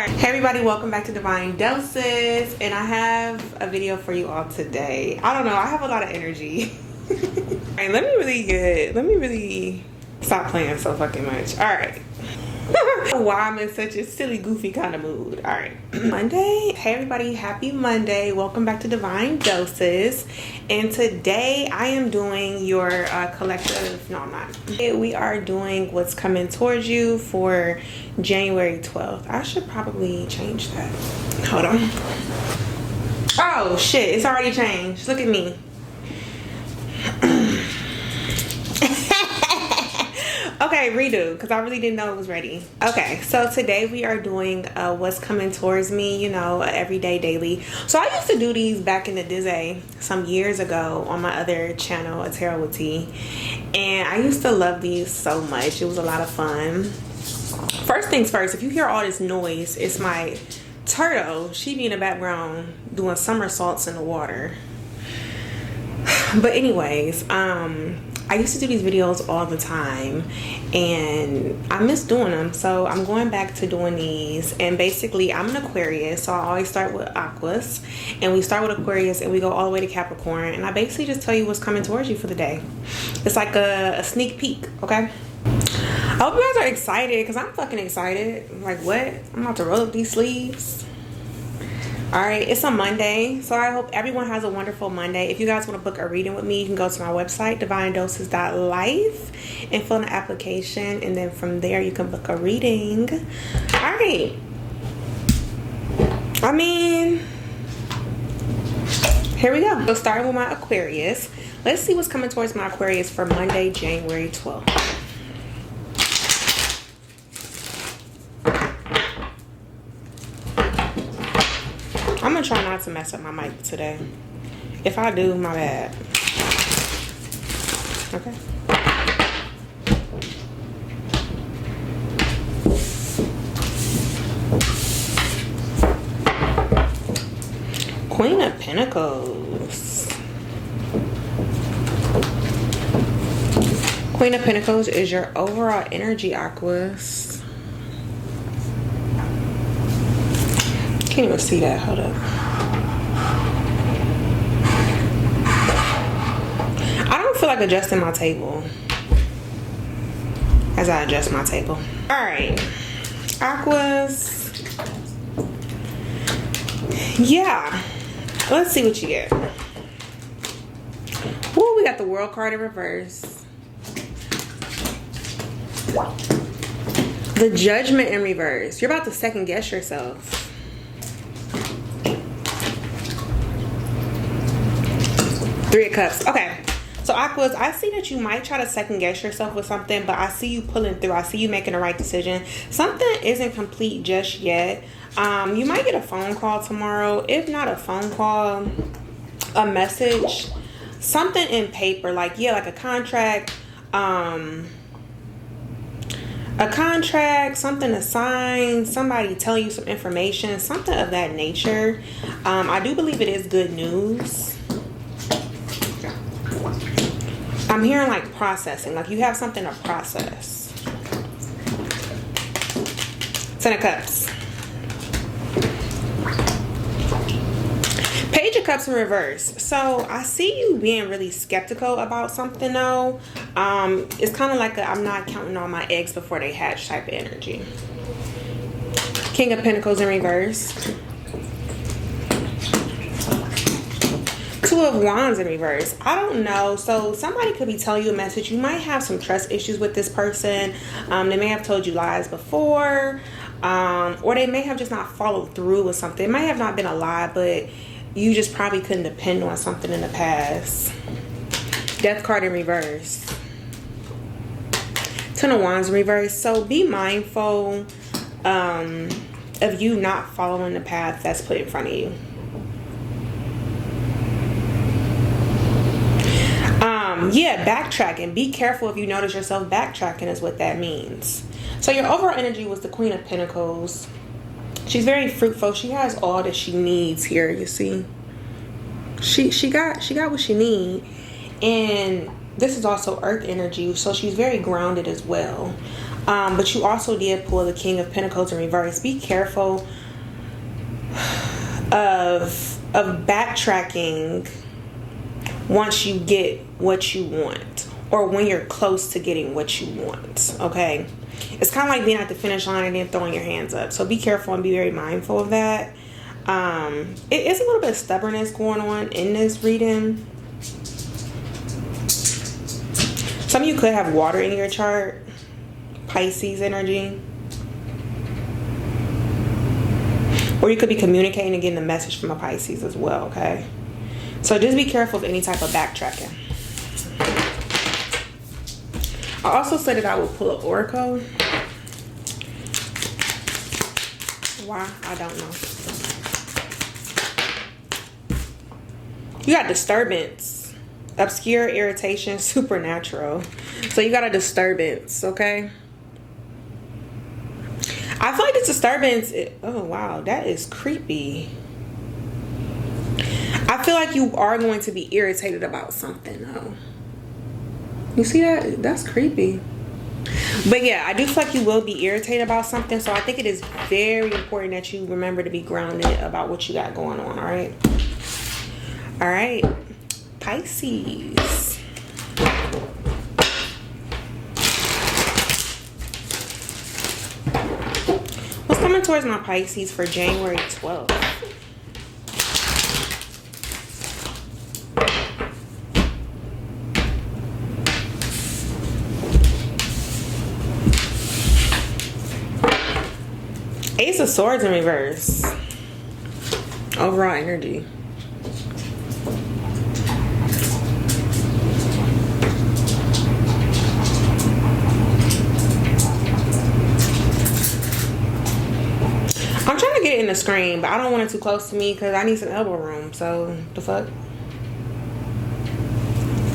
Alright, hey everybody, welcome back to Divine Doses, and I have a video for you all today. I don't know, I have a lot of energy. Alright, let me really stop playing so fucking much. Alright. Why I'm in such a silly, goofy kind of mood. Alright. Monday. Hey everybody, happy Monday. Welcome back to Divine Doses. And today I am doing your collective, no I'm not. We are doing what's coming towards you for January 12th. I should probably change that. Hold on. Oh shit, it's already changed. Look at me. Okay, redo, because I really didn't know it was ready. Okay, so today we are doing what's coming towards me, you know, everyday, daily. So I used to do these back in the day, some years ago on my other channel, A Tarot with T. And I used to love these so much. It was a lot of fun. First things first, if you hear all this noise, it's my turtle. She be in the background doing somersaults in the water. But anyways, I used to do these videos all the time and I miss doing them, so I'm going back to doing these. And basically I'm an Aquarius, so I always start with Aquas, and we start with Aquarius and we go all the way to Capricorn, and I basically just tell you what's coming towards you for the day. It's like a sneak peek, okay? I hope you guys are excited, because I'm fucking excited. Like, what? I'm about to roll up these sleeves. Alright, it's a Monday, so I hope everyone has a wonderful Monday. If you guys want to book a reading with me, you can go to my website, Divinedoses.life, and fill in the application, and then from there you can book a reading. Alright. I mean, here we go. So starting with my Aquarius, let's see what's coming towards my Aquarius for Monday, January 12th. I'm gonna try not to mess up my mic today. If I do, my bad. Okay. Queen of Pentacles. Queen of Pentacles is your overall energy, Aquas. Can't even see that. Hold up. I don't feel like adjusting my table as I adjust my table. Alright, Aquas. Yeah, let's see what you get. Ooh, we got the World card in reverse, the Judgment in reverse. You're about to second guess yourself. Three of Cups. Okay, so Aquas, I see that you might try to second guess yourself with something, but I see you pulling through. I see you making the right decision. Something isn't complete just yet. You might get a phone call tomorrow. If not a phone call, a message, something in paper, like, yeah, like a contract, something to sign, somebody telling you some information, something of that nature. I do believe it is good news. I'm hearing like processing, like you have something to process. Ten of Cups. Page of Cups in reverse. So I see you being really skeptical about something though. It's kind of like I'm not counting all my eggs before they hatch type of energy. King of Pentacles in reverse. Two of Wands in reverse. I don't know. So somebody could be telling you a message. You might have some trust issues with this person. They may have told you lies before, or they may have just not followed through with something. It might have not been a lie, but you just probably couldn't depend on something in the past. Death card in reverse. Ten of Wands in reverse. So be mindful of you not following the path that's put in front of you. Yeah, backtracking. Be careful if you notice yourself backtracking is what that means. So your overall energy was the Queen of Pentacles. She's very fruitful. She has all that she needs here, you see. She got what she needs. And this is also earth energy, so she's very grounded as well. But you also did pull the King of Pentacles in reverse. Be careful of backtracking once you get what you want, or when you're close to getting what you want. Okay, it's kind of like being at the finish line and then throwing your hands up. So be careful and be very mindful of that. It's a little bit of stubbornness going on in this reading. Some of you could have water in your chart, Pisces energy. Or you could be communicating and getting a message from a Pisces as well, okay? So just be careful of any type of backtracking. I also said that I would pull an oracle. Why? I don't know. You got disturbance, obscure, irritation, supernatural. So you got a disturbance, okay? I feel like this disturbance, oh wow, that is creepy. I feel like you are going to be irritated about something though. You see that? That's creepy. But yeah, I do feel like you will be irritated about something. So I think it is very important that you remember to be grounded about what you got going on, all right? All right, Pisces. What's coming towards my Pisces for January 12th? Ace of Swords in reverse. Overall energy. I'm trying to get it in the screen, but I don't want it too close to me because I need some elbow room. So, the fuck?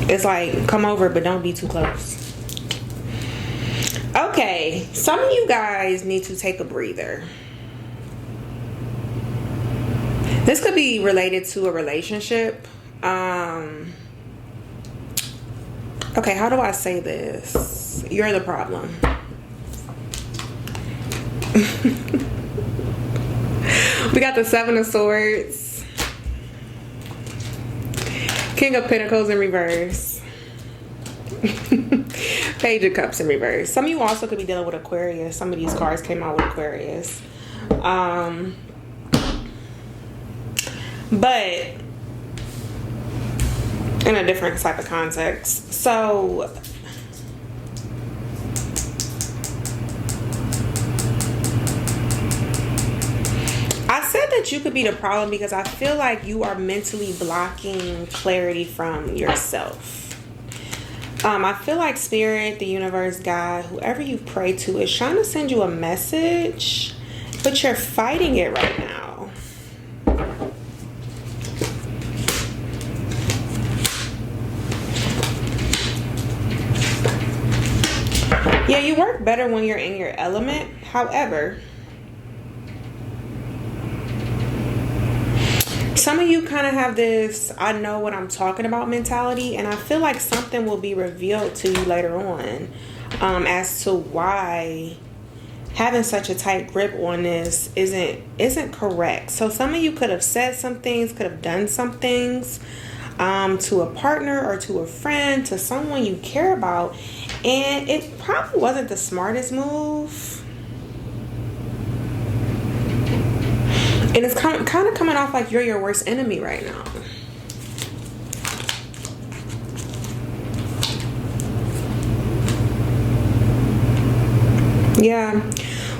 It's like, come over, but don't be too close. Okay, some of you guys need to take a breather. This could be related to a relationship. Okay, how do I say this? You're the problem. We got the Seven of Swords, King of Pentacles in reverse, Page of Cups in reverse. Some of you also could be dealing with Aquarius. Some of these cards came out with Aquarius. But in a different type of context. So I said that you could be the problem because I feel like you are mentally blocking clarity from yourself. I feel like Spirit, the universe, God, whoever you pray to is trying to send you a message, but you're fighting it right now. Yeah, you work better when you're in your element. However, some of you kind of have this I know what I'm talking about mentality, and I feel like something will be revealed to you later on as to why having such a tight grip on this isn't correct. So some of you could have said some things, could have done some things to a partner or to a friend, to someone you care about, and it probably wasn't the smartest move. And it's kind of coming off like you're your worst enemy right now. Yeah.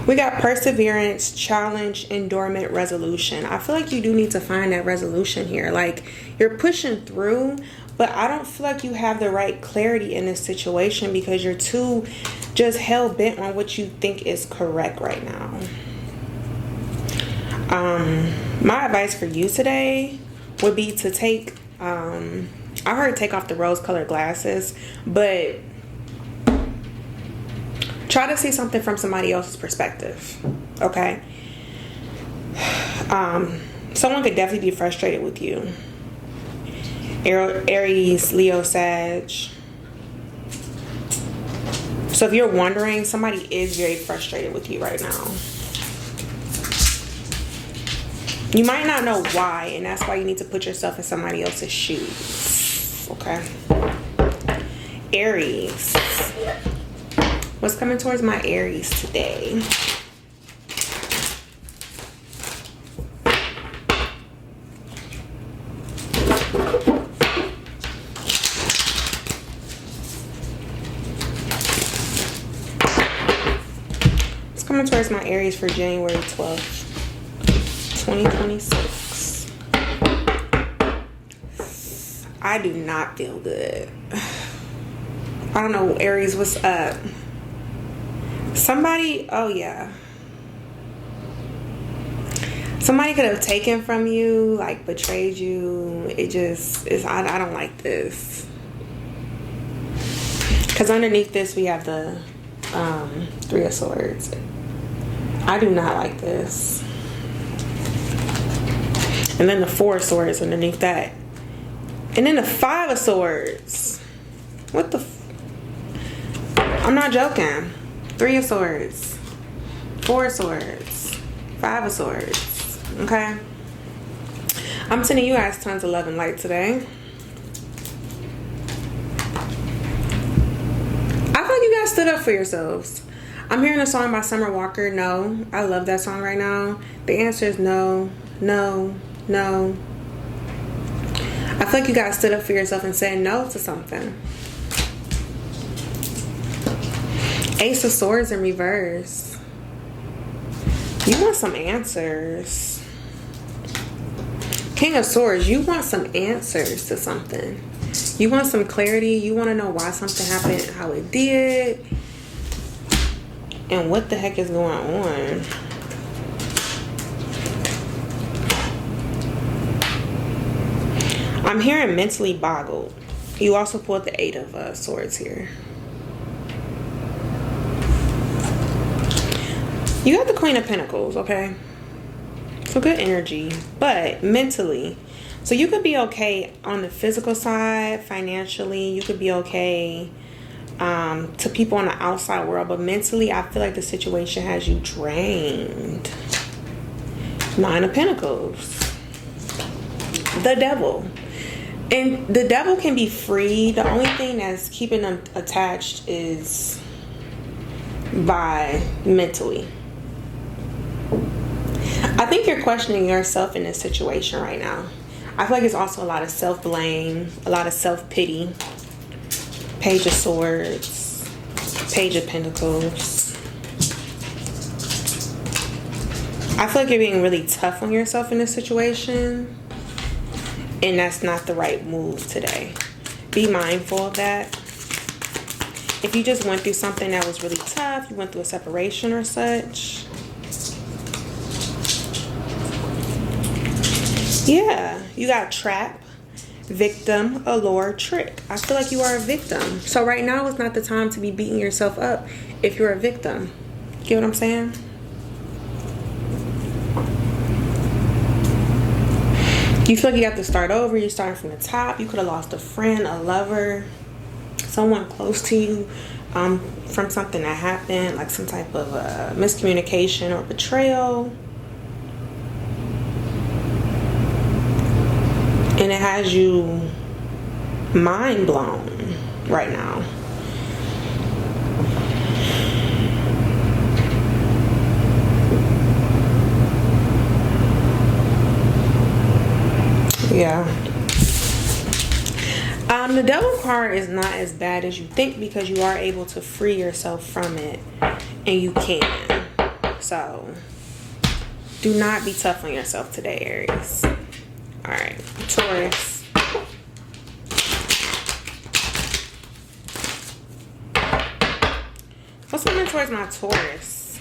We got perseverance, challenge, endurance, resolution. I feel like you do need to find that resolution here. Like, you're pushing through, but I don't feel like you have the right clarity in this situation because you're too just hell-bent on what you think is correct right now. My advice for you today would be to take, I heard take off the rose-colored glasses, but try to see something from somebody else's perspective, okay? Someone could definitely be frustrated with you. Aries, Leo, Sag. So if you're wondering, somebody is very frustrated with you right now. You might not know why, and that's why you need to put yourself in somebody else's shoes. Okay. Aries. What's coming towards my Aries today? What's coming towards my Aries for January 12th, 2026? I do not feel good. I don't know, Aries, what's up? Somebody, oh yeah. Somebody could have taken from you, like betrayed you. It just is, I don't like this. Because underneath this we have the Three of Swords. I do not like this. And then the Four of Swords underneath that. And then the Five of Swords. What the I'm not joking. Three of Swords, Four of Swords, Five of Swords. Okay? I'm sending you guys tons of love and light today. I feel like you guys stood up for yourselves. I'm hearing a song by Summer Walker, No. I love that song right now. The answer is no, no, no. I feel like you guys stood up for yourself and said no to something. Ace of Swords in reverse. You want some answers. King of Swords, you want some answers to something. You want some clarity. You want to know why something happened, how it did, and what the heck is going on. I'm hearing mentally boggled. You also pulled the Eight of Swords here. You got the Queen of Pentacles, okay? So good energy, but mentally. So you could be okay on the physical side, financially. You could be okay to people on the outside world, but mentally, I feel like the situation has you drained. Nine of Pentacles. The Devil. And the Devil can be free. The only thing that's keeping them attached is by mentally. I think you're questioning yourself in this situation right now. I feel like it's also a lot of self-blame, a lot of self-pity. Page of Swords, Page of Pentacles. I feel like you're being really tough on yourself in this situation, and that's not the right move today. Be mindful of that. If you just went through something that was really tough, you went through a separation or such. Yeah, you got trap, victim, allure, trick. I feel like you are a victim. So right now is not the time to be beating yourself up if you're a victim. Get what I'm saying? You feel like you have to start over. You're starting from the top. You could have lost a friend, a lover, someone close to you from something that happened, like some type of miscommunication or betrayal. And it has you mind blown right now. Yeah. The Devil card is not as bad as you think because you are able to free yourself from it, and you can. So do not be tough on yourself today, Aries. All right, Taurus. What's coming towards my Taurus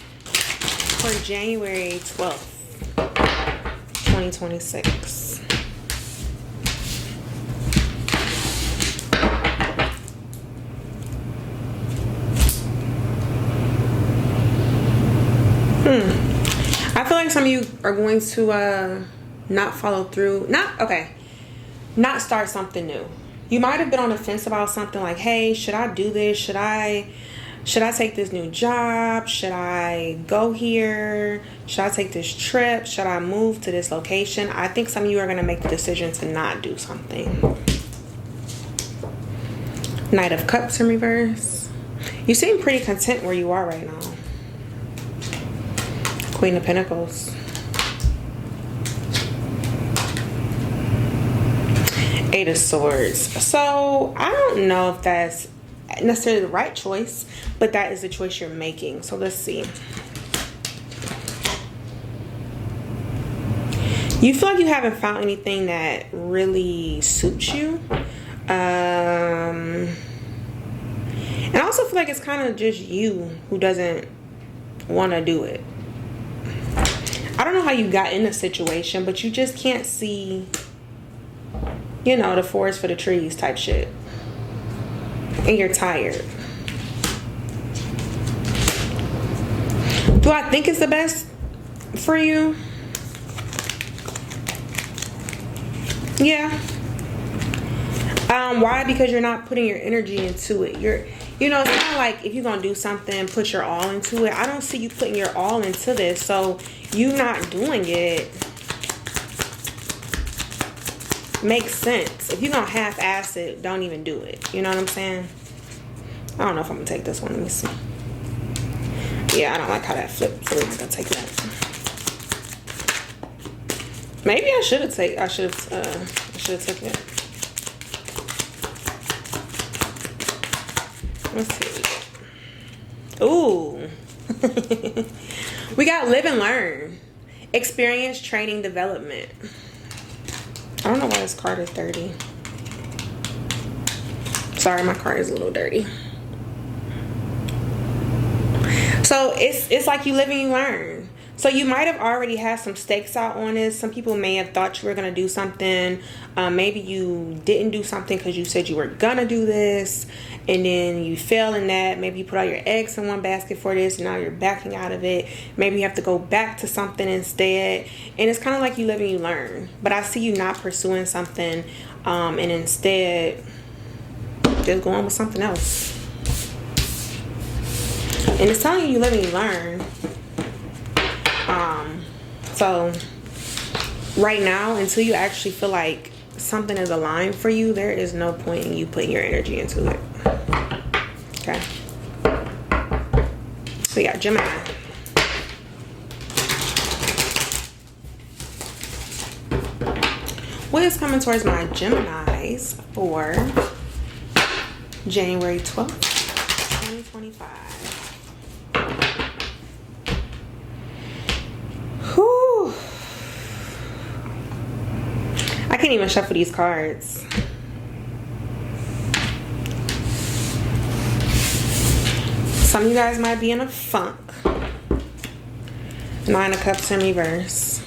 for January 12th, 2026? I feel like some of you are going to not follow through. Not start something new. You might have been on the fence about something like, hey, should I do this? Should I Should I take this new job? Should I go here? Should I take this trip? Should I move to this location? I think some of you are going to make the decision to not do something. Knight of Cups in reverse. You seem pretty content where you are right now. Queen of Pentacles. Eight of Swords. So I don't know if that's necessarily the right choice, but that is the choice you're making. So let's see. You feel like you haven't found anything that really suits you. And I also feel like it's kind of just you who doesn't want to do it. I don't know how you got in the situation, but you just can't see, you know, the forest for the trees type shit. And you're tired. Do I think it's the best for you? Yeah. Why? Because you're not putting your energy into it. You know, it's kind of like if you're going to do something, put your all into it. I don't see you putting your all into this. So you not doing it makes sense. If you're going to half-ass it, don't even do it. You know what I'm saying? I don't know if I'm going to take this one. Let me see. Yeah, I don't like how that flipped. So we're going to take that. Maybe I should have taken it. Let's see. Ooh. We got live and learn. Experience, training, development. I don't know why this card is dirty. Sorry, my card is a little dirty. So it's like you live and you learn. So you might have already had some stakes out on this. Some people may have thought you were going to do something. Maybe you didn't do something because you said you were going to do this. And then you fail in that. Maybe you put all your eggs in one basket for this. And now you're backing out of it. Maybe you have to go back to something instead. And it's kind of like you live and you learn. But I see you not pursuing something. And instead just going with something else. And it's telling you live and you learn. So right now, until you actually feel like something is aligned for you, there is no point in you putting your energy into it. Okay. So yeah, Gemini. What is coming towards my Geminis for January 12th, 2025? Whew. I can't even shuffle these cards. Some of you guys might be in a funk. Nine of Cups in reverse.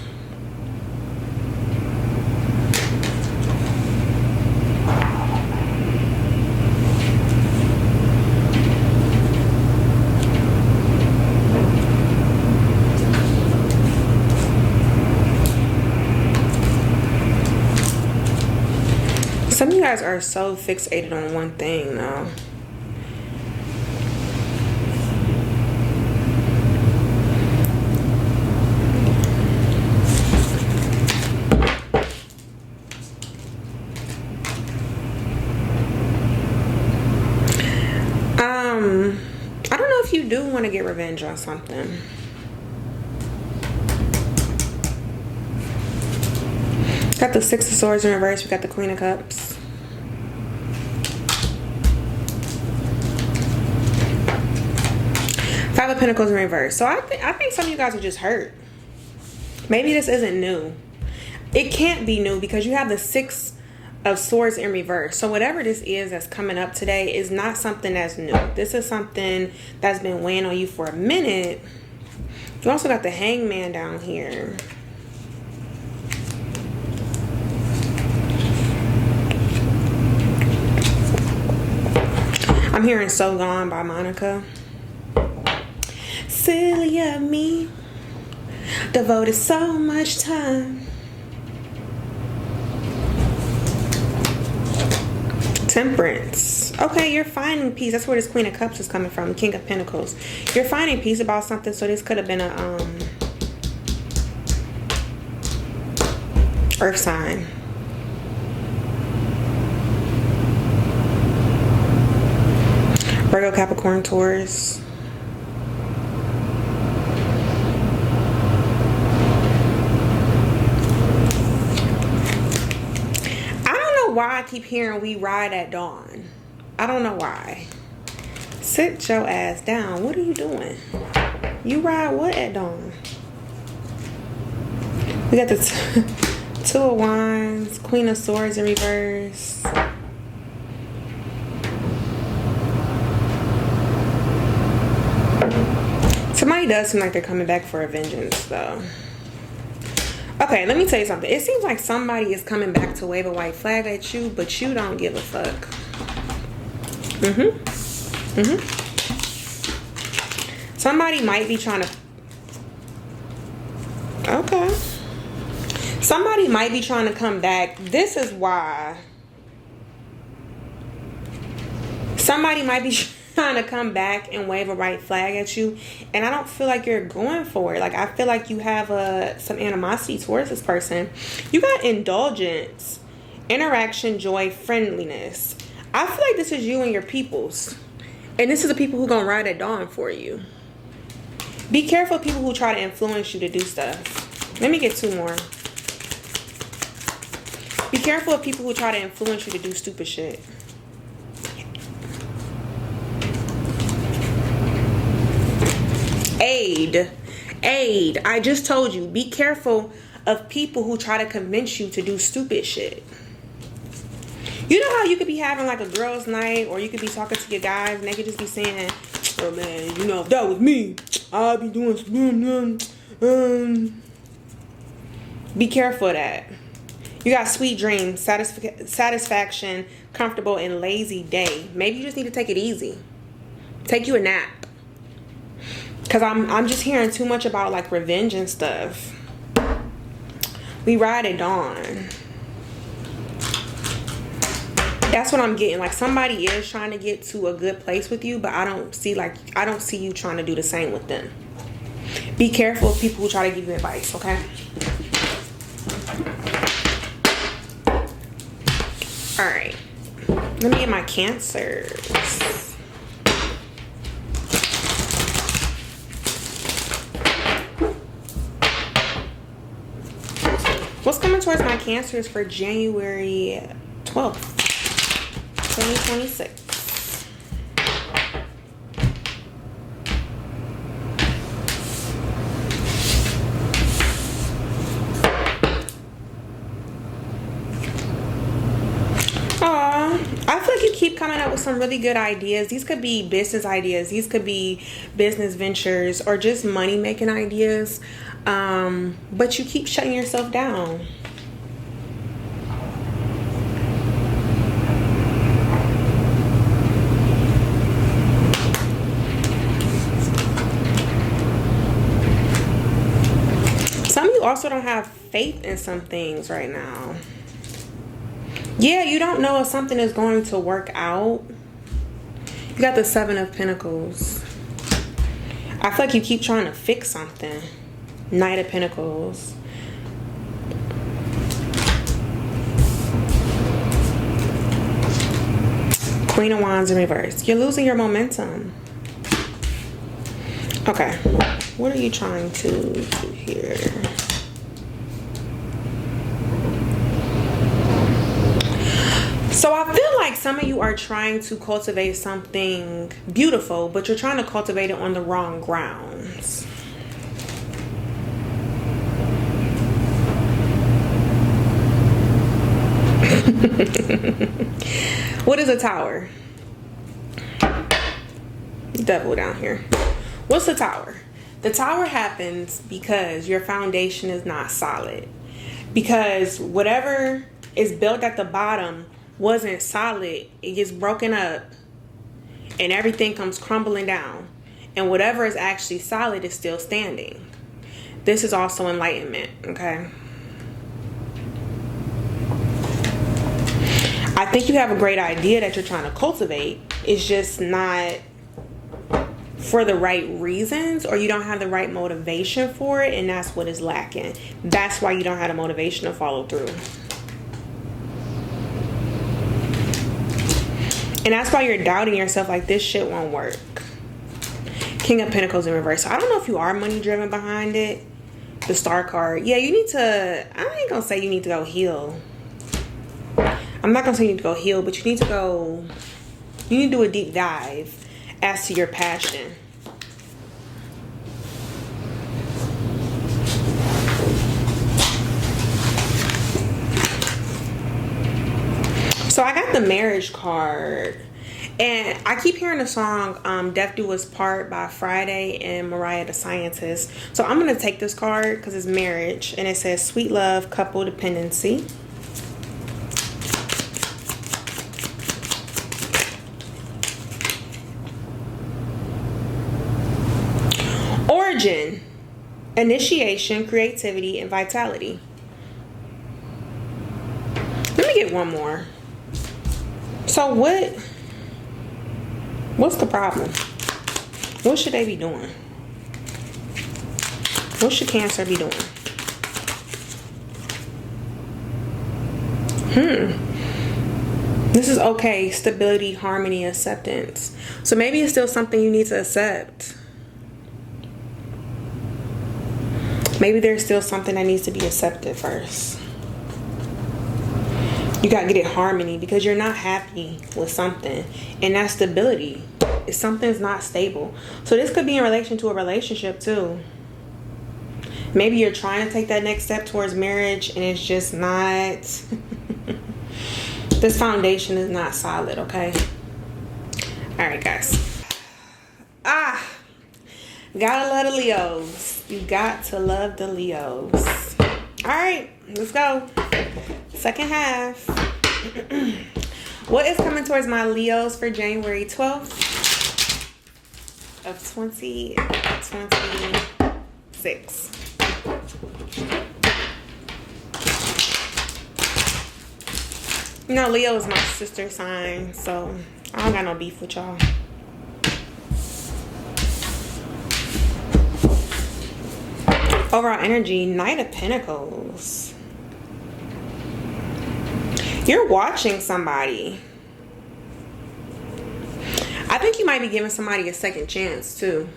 Some of you guys are so fixated on one thing now. I don't know if you do want to get revenge on something. Got the Six of Swords in reverse. We got the Queen of Cups. Five of Pentacles in reverse. So I think some of you guys are just hurt. Maybe this isn't new. It can't be new because you have the Six of Swords in reverse. So whatever this is that's coming up today is not something that's new. This is something that's been weighing on you for a minute. You also got the Hangman down here. I'm hearing So Gone by Monica. Silly of me, devoted so much time. Temperance. Okay, you're finding peace. That's where this Queen of Cups is coming from. King of Pentacles. You're finding peace about something. So this could have been a earth sign. Virgo, Capricorn, Taurus. I don't know why I keep hearing we ride at dawn. I don't know why. Sit your ass down. What are you doing? You ride what at dawn? We got the Two of Wands, Queen of Swords in reverse. Somebody does seem like they're coming back for a vengeance, though. Okay, let me tell you something. It seems like somebody is coming back to wave a white flag at you, but you don't give a fuck. Somebody might be trying to... Okay. Somebody might be trying to come back. This is why. Somebody might be trying to come back and wave a white flag at you, and I don't feel like you're going for it. Like, I feel like you have some animosity towards this person. You got indulgence, interaction, joy, friendliness. I feel like this is you and your peoples, and this is the people who gonna ride at dawn for you. Be careful of people who try to influence you to do stuff. Let me get two more. Be careful of people who try to influence you to do stupid shit. Aid. I just told you, be careful of people who try to convince you to do stupid shit. You know how you could be having like a girls' night, or you could be talking to your guys and they could just be saying, oh man, you know, if that was me, I'd be doing some. Be careful of that. You got sweet dreams, satisfaction, comfortable, and lazy day. Maybe you just need to take it easy. Take you a nap. Because I'm just hearing too much about like revenge and stuff. We ride at dawn. That's what I'm getting. Like, somebody is trying to get to a good place with you, but I don't see you trying to do the same with them. Be careful of people who try to give you advice, okay? All right. Let me get my Cancers. What's coming towards my Cancers for January 12th, 2026? I feel like you keep coming up with some really good ideas. These could be business ideas. These could be business ventures or just money-making ideas. But you keep shutting yourself down. Some of you also don't have faith in some things right now. Yeah, you don't know if something is going to work out. You got the Seven of Pentacles. I feel like you keep trying to fix something. Knight of Pentacles. Queen of Wands in reverse. You're losing your momentum. Okay. What are you trying to do here? So I feel like some of you are trying to cultivate something beautiful, but you're trying to cultivate it on the wrong grounds. What is a tower? Devil down here. What's the tower? The tower happens because your foundation is not solid. Because whatever is built at the bottom wasn't solid. It gets broken up and everything comes crumbling down. And whatever is actually solid is still standing. This is also enlightenment, okay? I think you have a great idea that you're trying to cultivate. It's just not for the right reasons, or you don't have the right motivation for it, and that's what is lacking. That's why you don't have the motivation to follow through. And that's why you're doubting yourself, like this shit won't work. King of Pentacles in reverse. So I don't know if you are money driven behind it. The Star card. Yeah, you need to, I ain't gonna say you need to go heal. I'm not gonna say you need to go heal, but you need to go, you need to do a deep dive as to your passion. So I got the marriage card, and I keep hearing the song Death Do Us Part by Friday and Mariah the Scientist. So I'm going to take this card because it's marriage, and it says sweet love, couple dependency. Origin, initiation, creativity, and vitality. Let me get one more. So what's the problem? What should they be doing? What should Cancer be doing? This is okay. Stability, harmony, acceptance. So maybe it's still something you need to accept. Maybe there's still something that needs to be accepted first. You got to get it harmony because you're not happy with something. And that's stability. If something's not stable. So this could be in relation to a relationship too. Maybe you're trying to take that next step towards marriage and it's just not. This foundation is not solid, okay? Alright, guys. Gotta love the Leos. You got to love the Leos. Alright, let's go. Second half. What is coming towards my Leos for January 12th of 2026? You know, Leo is my sister sign, so I don't got no beef with y'all. Overall energy, Knight of Pentacles. You're watching somebody. I think you might be giving somebody a second chance too.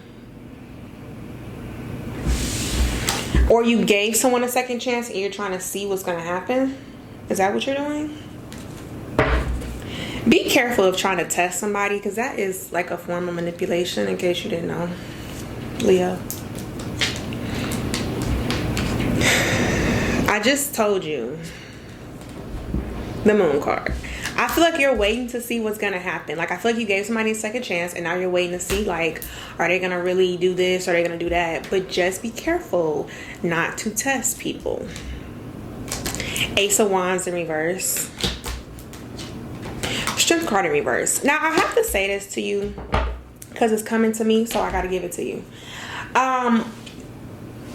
Or you gave someone a second chance and you're trying to see what's going to happen. Is that what you're doing? Be careful of trying to test somebody, because that is like a form of manipulation, in case you didn't know, Leo. I just told you. The Moon card. I feel like you're waiting to see what's going to happen. Like, I feel like you gave somebody a second chance and now you're waiting to see, like, are they going to really do this? Are they going to do that? But just be careful not to test people. Ace of Wands in reverse. Strength card in reverse. Now, I have to say this to you because it's coming to me, so I got to give it to you.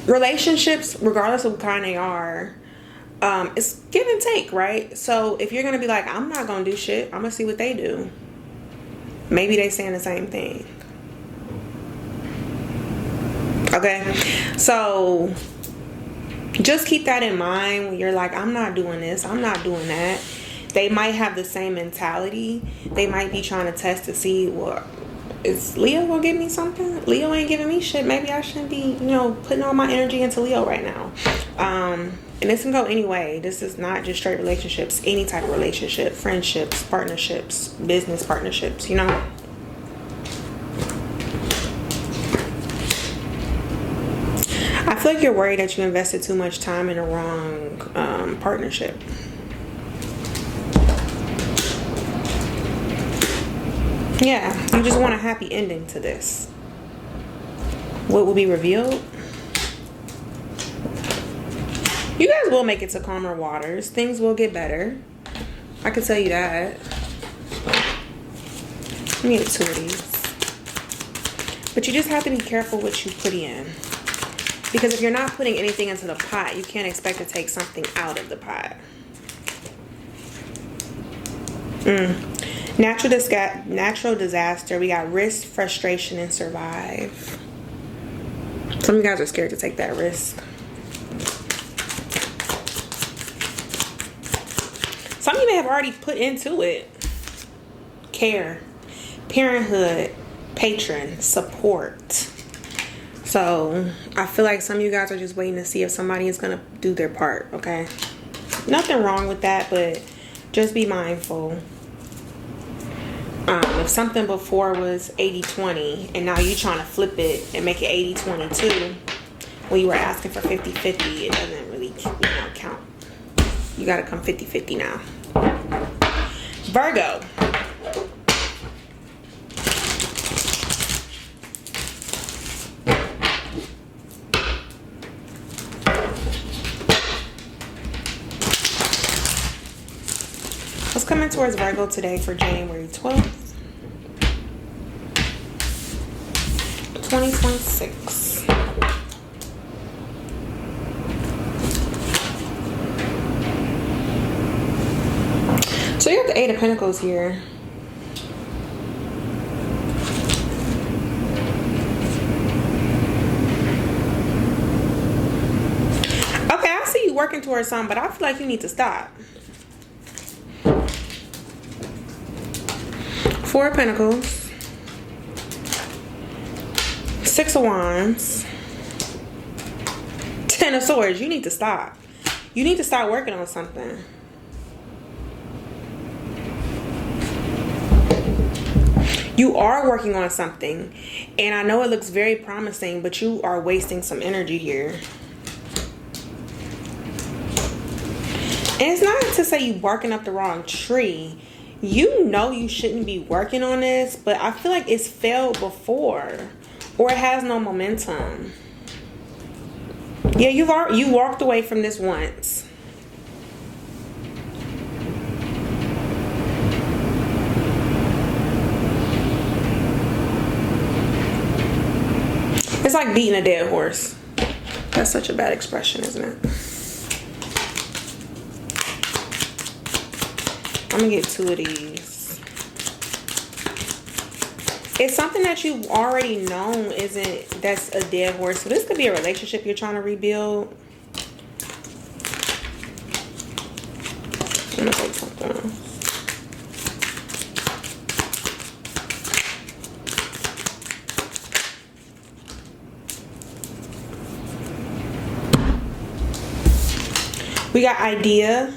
Relationships, regardless of what kind they are, it's give and take, right? So if you're gonna be like, I'm not gonna do shit, I'm gonna see what they do. Maybe they saying the same thing. Okay, so just keep that in mind when you're like, I'm not doing this, I'm not doing that. They might have the same mentality. They might be trying to test to see, well, is Leo gonna give me something? Leo ain't giving me shit. Maybe I shouldn't be, putting all my energy into Leo right now. And this can go any way. This is not just straight relationships. Any type of relationship, friendships, partnerships, business partnerships, I feel like you're worried that you invested too much time in the wrong partnership. Yeah, you just want a happy ending to this. What will be revealed? You guys will make it to calmer waters. Things will get better. I can tell you that. Let me get two of these. But you just have to be careful what you put in. Because if you're not putting anything into the pot, you can't expect to take something out of the pot. Natural disaster. We got risk, frustration, and survive. Some of you guys are scared to take that risk. Some of you may have already put into it. Care, parenthood, patron, support. So I feel like some of you guys are just waiting to see if somebody is going to do their part, okay? Nothing wrong with that, but just be mindful. If something before was 80-20 and now you're trying to flip it and make it 80-20 too, when you were asking for 50-50, it doesn't really count. You got to come 50-50 now. Virgo. What's coming towards Virgo today for January 12th, 2026? So you have the Eight of Pentacles here. Okay, I see you working towards something, but I feel like you need to stop. Four of Pentacles, Six of Wands, Ten of Swords. You need to stop. You need to start working on something. You are working on something, and I know it looks very promising, but you are wasting some energy here. And it's not to say you're barking up the wrong tree. You know you shouldn't be working on this, but I feel like it's failed before, or it has no momentum. Yeah, you walked away from this once. It's like beating a dead horse. That's such a bad expression, isn't it? I'm gonna get two of these. It's something that you've already known that's a dead horse. So this could be a relationship you're trying to rebuild. I'm gonna take something else. We got idea,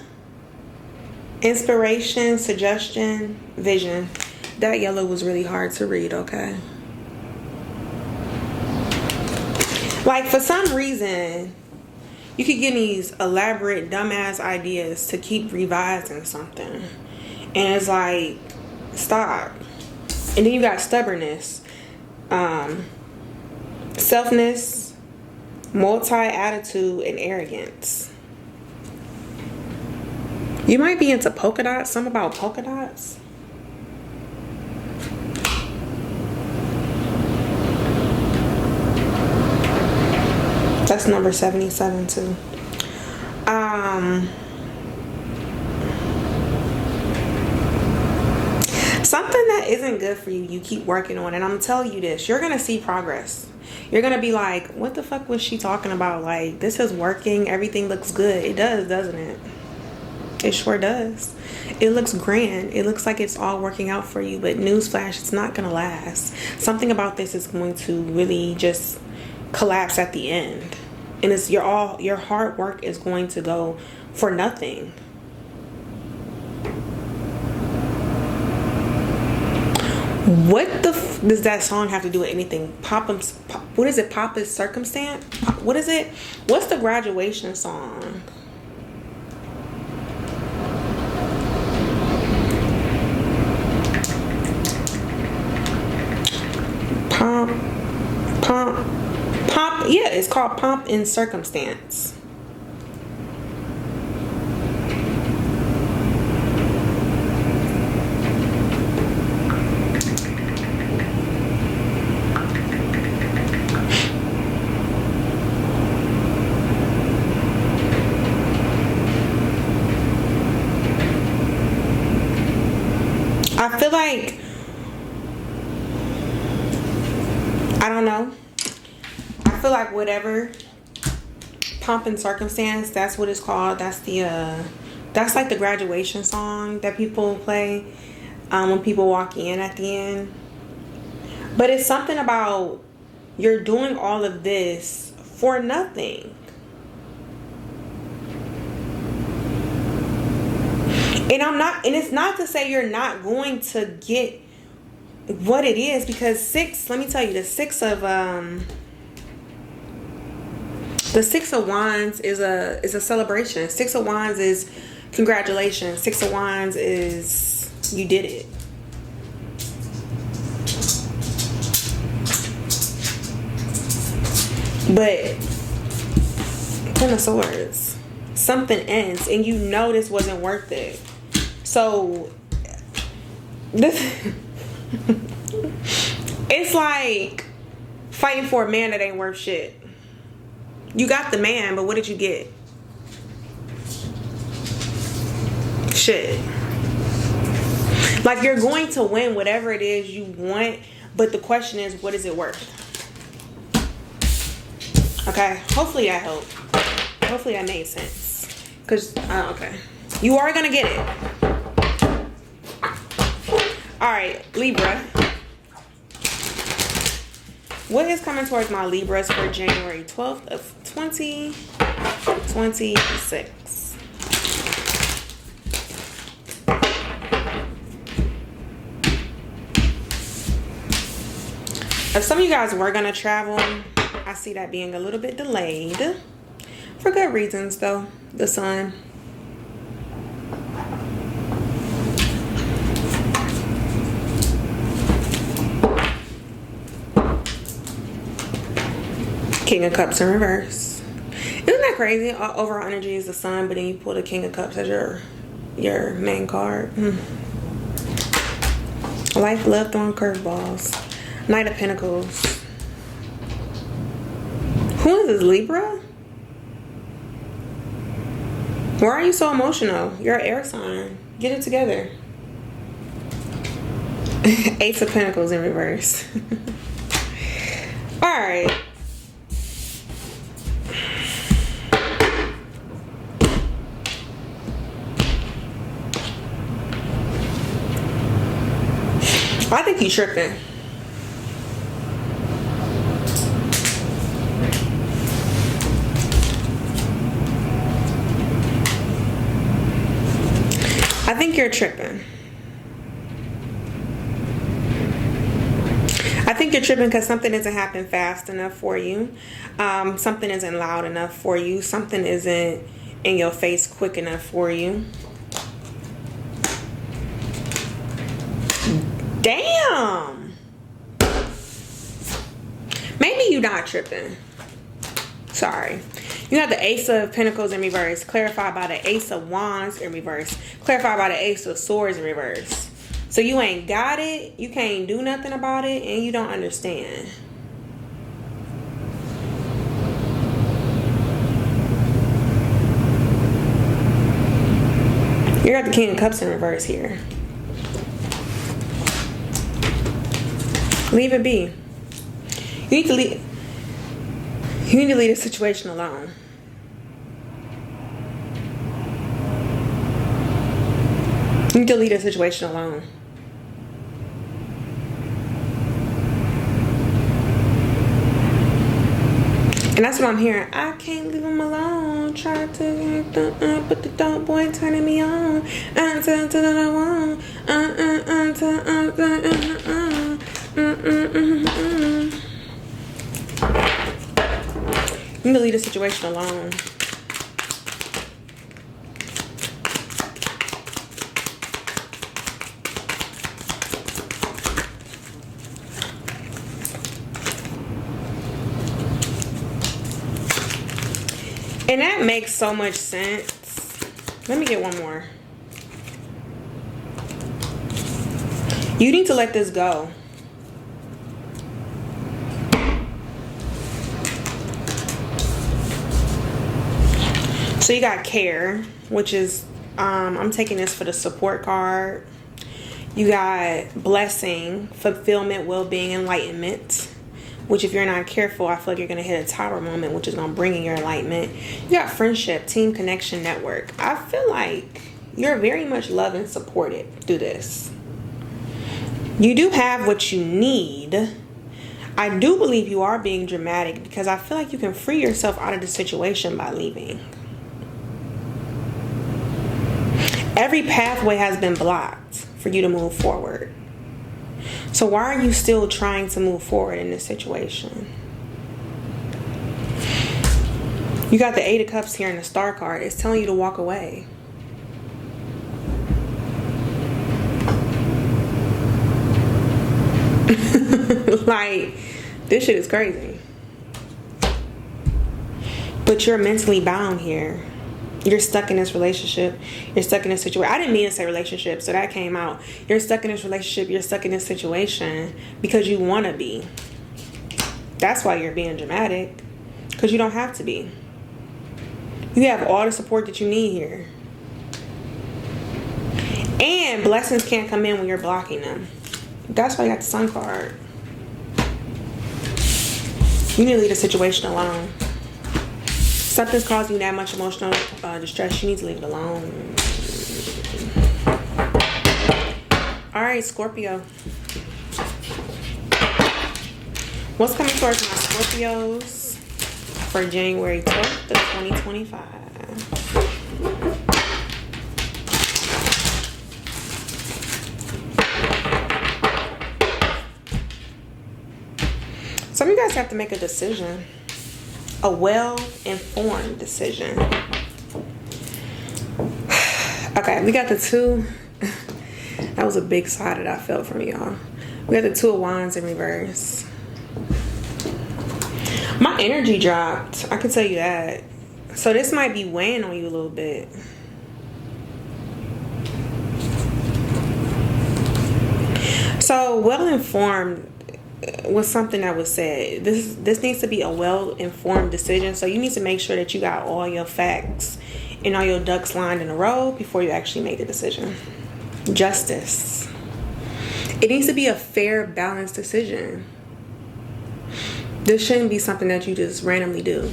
inspiration, suggestion, vision. That yellow was really hard to read, okay? Like, for some reason, you could get these elaborate, dumbass ideas to keep revising something. And it's like, stop. And then you got stubbornness, selfness, multi-attitude, and arrogance. You might be into polka dots. Something about polka dots. That's number 77 too. Something that isn't good for you, you keep working on. And I'm telling you this, you're going to see progress. You're going to be like, what the fuck was she talking about? Like, this is working. Everything looks good. It does, doesn't it? It sure does. It looks grand. It looks like it's all working out for you. But newsflash, it's not going to last. Something about this is going to really just collapse at the end. And it's your hard work is going to go for nothing. What the does that song have to do with anything? What is it? Papa's Circumstance? What is it? What's the graduation song? Pomp, yeah, it's called Pomp and Circumstance. feel like, I don't know. I feel like whatever pomp and circumstance, that's what it's called. That's the that's like the graduation song that people play when people walk in at the end. But it's something about you're doing all of this for nothing. And it's not to say you're not going to get what it is, because let me tell you, the six of wands is a celebration. Six of wands is congratulations. Six of wands is you did it. But Ten of Swords, something ends and you know this wasn't worth it. So this it's like fighting for a man that ain't worth shit. You got the man, but what did you get? Shit. Like, you're going to win whatever it is you want, but the question is, what is it worth? Okay, hopefully that helped. Hopefully that made sense. Because, okay. You are going to get it. Alright, Libra. What is coming towards my Libras for January 12th of 2026? If some of you guys were going to travel, I see that being a little bit delayed. For good reasons, though. The sun. King of Cups in reverse. Isn't that crazy? Overall energy is the sun, but then you pull the King of Cups as your main card. Life, love, throwing curveballs. Knight of Pentacles. Who is this, Libra? Why are you so emotional? You're an air sign. Get it together. Ace of Pentacles in reverse. Alright. I think you're tripping. I think you're tripping. I think you're tripping because something isn't happening fast enough for you. Something isn't loud enough for you. Something isn't in your face quick enough for you. Damn. Maybe you're not tripping. Sorry. You have the Ace of Pentacles in reverse, clarified by the Ace of Wands in reverse, clarified by the Ace of Swords in reverse. So you ain't got it, you can't do nothing about it, and you don't understand. You got the King of Cups in reverse here. Leave it be. You need to leave the situation alone. You need to leave the situation alone. And that's what I'm hearing. I can't leave him alone. Try to, but the dog boy turning me on. Until I want. You need to leave the situation alone. And that makes so much sense. Let me get one more. You need to let this go. So you got care, which is, I'm taking this for the support card. You got blessing, fulfillment, well-being, enlightenment. Which if you're not careful, I feel like you're going to hit a tower moment, which is going to bring in your enlightenment. You got friendship, team, connection, network. I feel like you're very much loved and supported through this. You do have what you need. I do believe you are being dramatic because I feel like you can free yourself out of the situation by leaving. Every pathway has been blocked for you to move forward. So why are you still trying to move forward in this situation? You got the Eight of Cups here in the Star card. It's telling you to walk away. Like, this shit is crazy. But you're mentally bound here. You're stuck in this relationship. You're stuck in this situation. I didn't mean to say relationship, so that came out. You're stuck in this relationship. You're stuck in this situation because you want to be. That's why you're being dramatic. Because you don't have to be. You have all the support that you need here. And blessings can't come in when you're blocking them. That's why you got the Sun card. You need to leave the situation alone. Something's causing you that much emotional distress. You need to leave it alone. Alright, Scorpio. What's coming towards my Scorpios for January 12th of 2025? Some of you guys have to make a decision. A well-informed decision. Okay, we got the two. That was a big sigh that I felt from y'all. We got the Two of Wands in reverse. My energy dropped. I can tell you that. So this might be weighing on you a little bit. So well-informed was something that was said. This needs to be a well-informed decision. So you need to make sure that you got all your facts and all your ducks lined in a row before you actually make the decision. Justice. It needs to be a fair, balanced decision. This shouldn't be something that you just randomly do.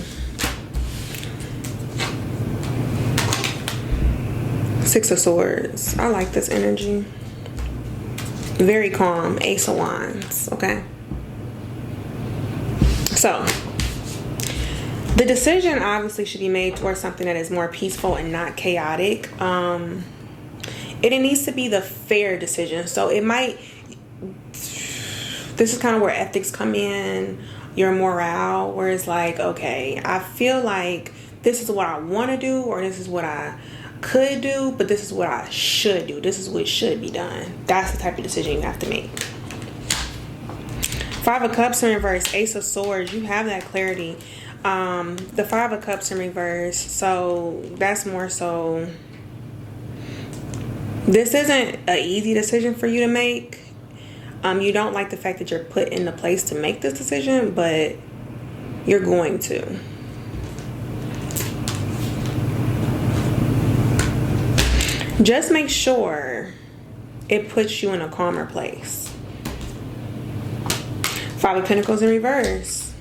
Six of Swords. I like this energy. Very calm. Ace of Wands. Okay. So, the decision obviously should be made towards something that is more peaceful and not chaotic. It needs to be the fair decision. So it might, this is kind of where ethics come in, your morale, where it's like, okay, I feel like this is what I want to do, or this is what I could do, but this is what I should do. This is what should be done. That's the type of decision you have to make. Five of Cups in reverse, Ace of Swords. You have that clarity. The Five of Cups in reverse. So that's more so. This isn't an easy decision for you to make. You don't like the fact that you're put in the place to make this decision, but you're going to. Just make sure it puts you in a calmer place. Five of Pentacles in reverse.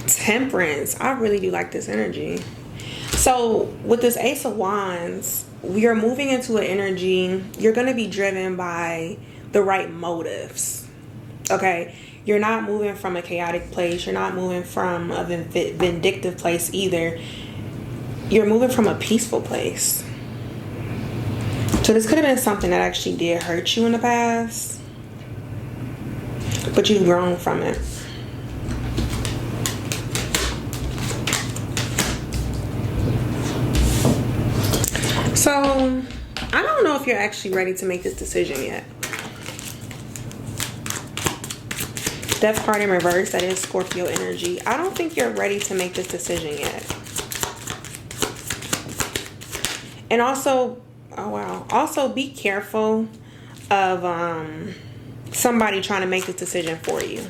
Temperance. I really do like this energy. So with this Ace of Wands, we are moving into an energy. You're going to be driven by the right motives. Okay? You're not moving from a chaotic place. You're not moving from a vindictive place either. You're moving from a peaceful place. So this could have been something that actually did hurt you in the past, but you've grown from it. So I don't know if you're actually ready to make this decision yet. Death card in reverse, that is Scorpio energy. I don't think you're ready to make this decision yet. And also, oh wow, also be careful of somebody trying to make this decision for you.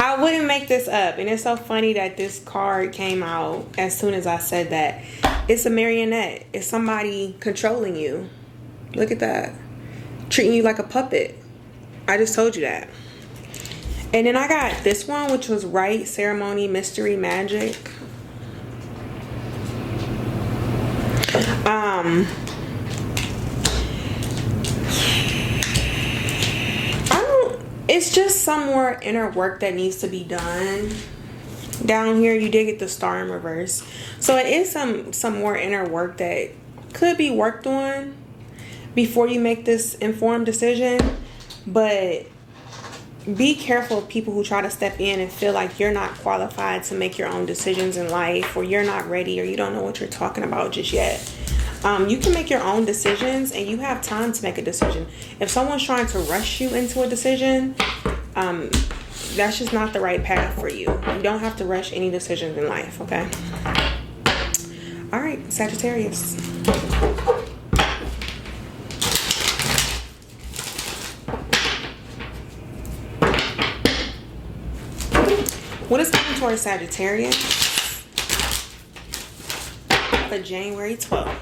I I wouldn't make this up. And it's so funny that this card came out as soon as I said that. It's a marionette. It's somebody controlling you. Look at that. Treating you like a puppet. I just told you that. And then I got this one, which was Rite, Ceremony, Mystery, Magic. It's just some more inner work that needs to be done. Down here, you did get the star in reverse. So it is some more inner work that could be worked on before you make this informed decision. But be careful of people who try to step in and feel like you're not qualified to make your own decisions in life, or you're not ready, or you don't know what you're talking about just yet. You can make your own decisions, and you have time to make a decision. If someone's trying to rush you into a decision, that's just not the right path for you. You don't have to rush any decisions in life, okay? All right, Sagittarius. What is coming towards Sagittarius for January 12th?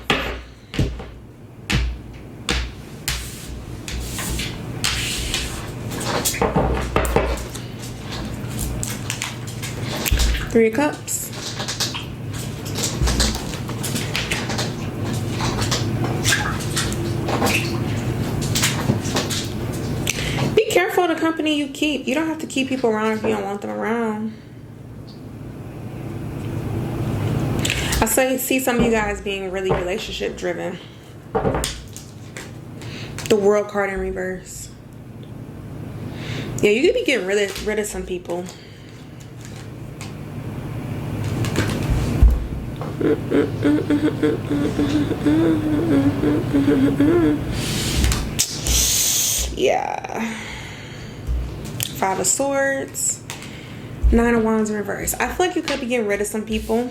Three of Cups. Be careful of the company you keep. You don't have to keep people around if you don't want them around. I see some of you guys being really relationship driven. The World card in reverse. Yeah, you could be getting rid of some people. Yeah. Five of Swords. Nine of Wands in reverse. I feel like you could be getting rid of some people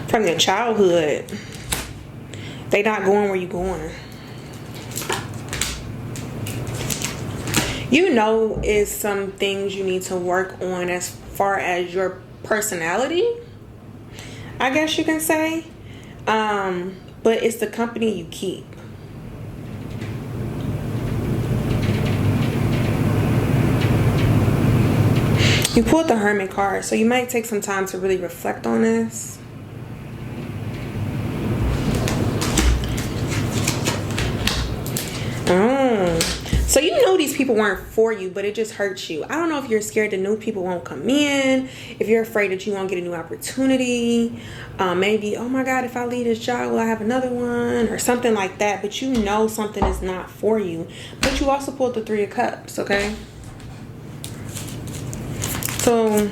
from your childhood. They not going where you going. You know, is some things you need to work on as far as your personality, I guess you can say. But it's the company you keep. You pulled the Hermit card, so you might take some time to really reflect on this. So you know these people weren't for you, but it just hurts you. I don't know if you're scared that new people won't come in, if you're afraid that you won't get a new opportunity. Maybe, oh my God, if I leave this job, will I have another one? Or something like that. But you know something is not for you. But you also pulled the Three of Cups, okay? So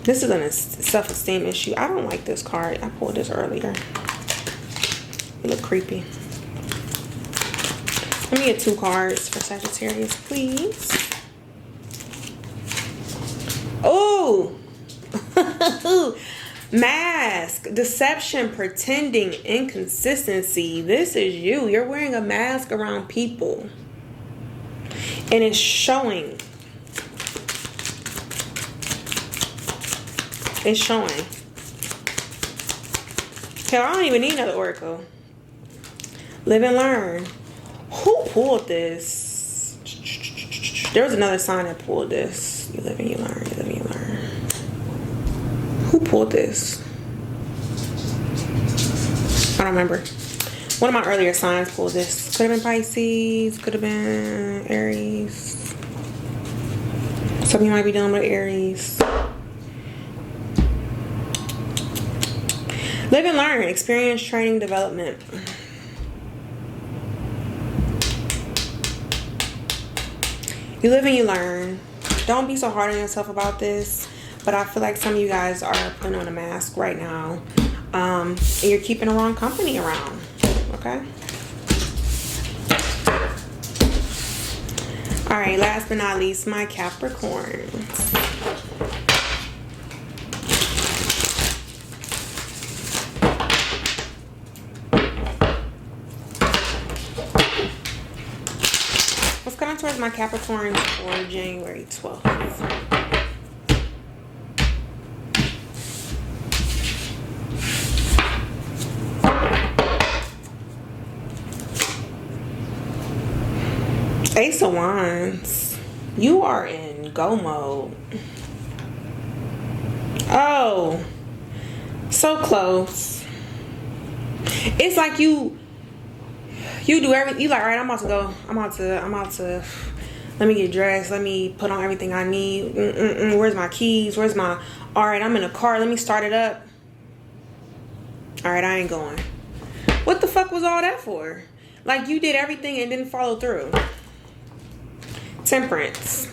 this is a self-esteem issue. I don't like this card. I pulled this earlier. It looked creepy. Let me get 2 cards for Sagittarius, please. Oh! Mask. Deception, pretending, inconsistency. This is you. You're wearing a mask around people. And it's showing. It's showing. Hell, I don't even need another oracle. Live and learn. Who pulled this? There was another sign that pulled this. You live and you learn. You live and you learn. Who pulled this? I don't remember. One of my earlier signs pulled this. Could have been Pisces. Could have been Aries. Some of you might be dealing with Aries. Live and learn. Experience, training, development. You live and you learn. Don't be so hard on yourself about this. But I feel like some of you guys are putting on a mask right now. And you're keeping the wrong company around. Okay? Alright, last but not least, my Capricorns. coming towards my Capricorn for January 12th. Ace of Wands. You are in go mode. Oh, so close. It's like you do everything. You like, all right, I'm about to let me get dressed, let me put on everything I need. Where's my keys? All right, I'm in a car, let me start it up. All right, I ain't going. What the fuck was all that for? Like, you did everything and didn't follow through. Temperance.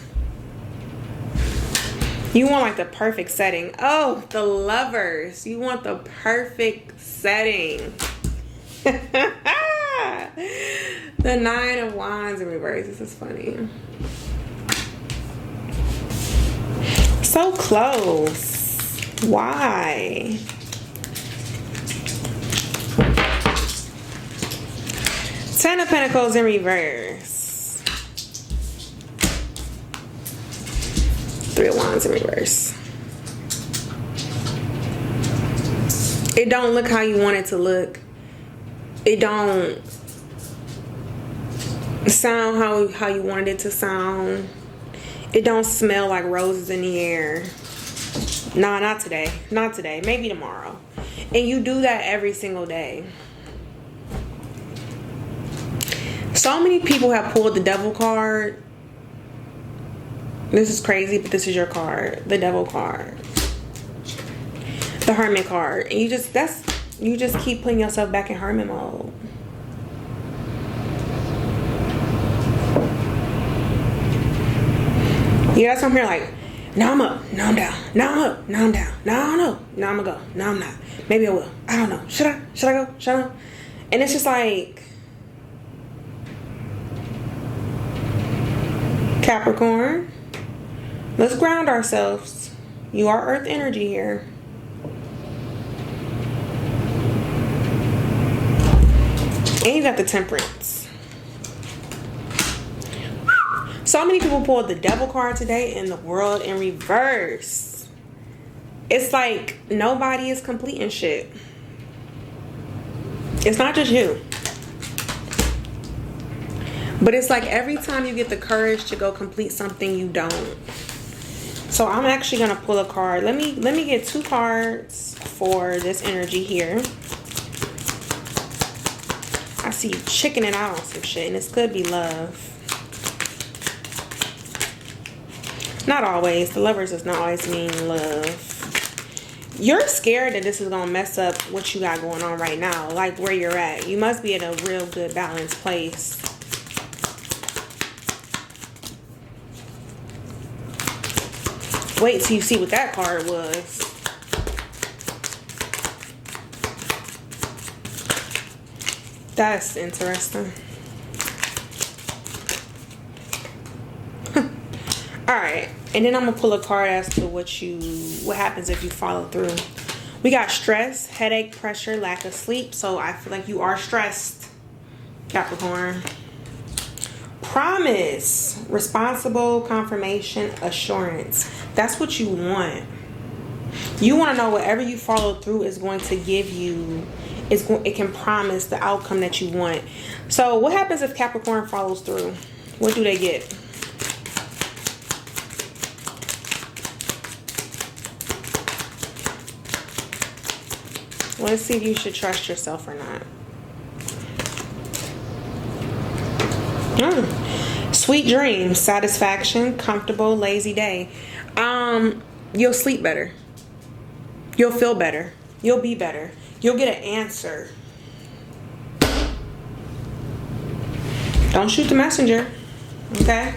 You want like the perfect setting. Oh, the Lovers. You want the perfect setting. The Nine of Wands in reverse. This is funny. So close. Why? Ten of Pentacles in reverse. Three of Wands in reverse. It don't look how you want it to look. It don't sound how you wanted it to sound. It don't smell like roses in the air. Nah, not today. Not today. Maybe tomorrow. And you do that every single day. So many people have pulled the Devil card. This is crazy, but this is your card. The Devil card. The Hermit card. And you just keep putting yourself back in hermit mode. Yeah, that's what I'm here like, now I'm up, now I'm down, now I'm up, now I'm down, now I don't know, now I'm gonna go, now I'm not. Maybe I will. I don't know. Should I go? Should I go? And it's just like, Capricorn, let's ground ourselves. You are earth energy here. And you got the Temperance. So many people pulled the Devil card today and the World in reverse. It's like nobody is completing shit. It's not just you. But it's like every time you get the courage to go complete something, you don't. So I'm actually gonna pull a card. Let me get two cards for this energy here. I see you chickening out on some shit, and this could be love. Not always. The Lovers does not always mean love. You're scared that this is gonna mess up what you got going on right now, like where you're at. You must be in a real good balanced place. Wait till you see what that card was. That's interesting. Alright, and then I'm going to pull a card as to what happens if you follow through. We got stress, headache, pressure, lack of sleep. So I feel like you are stressed, Capricorn. Promise, responsible, confirmation, assurance. That's what you want. You want to know whatever you follow through is going to give you, it can promise the outcome that you want. So what happens if Capricorn follows through? What do they get? Let's see if you should trust yourself or not. Sweet dreams, satisfaction, comfortable, lazy day. You'll sleep better. You'll feel better. You'll be better. You'll get an answer. Don't shoot the messenger. Okay?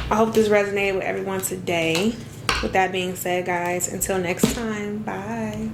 I hope this resonated with everyone today. With that being said, guys, until next time, bye.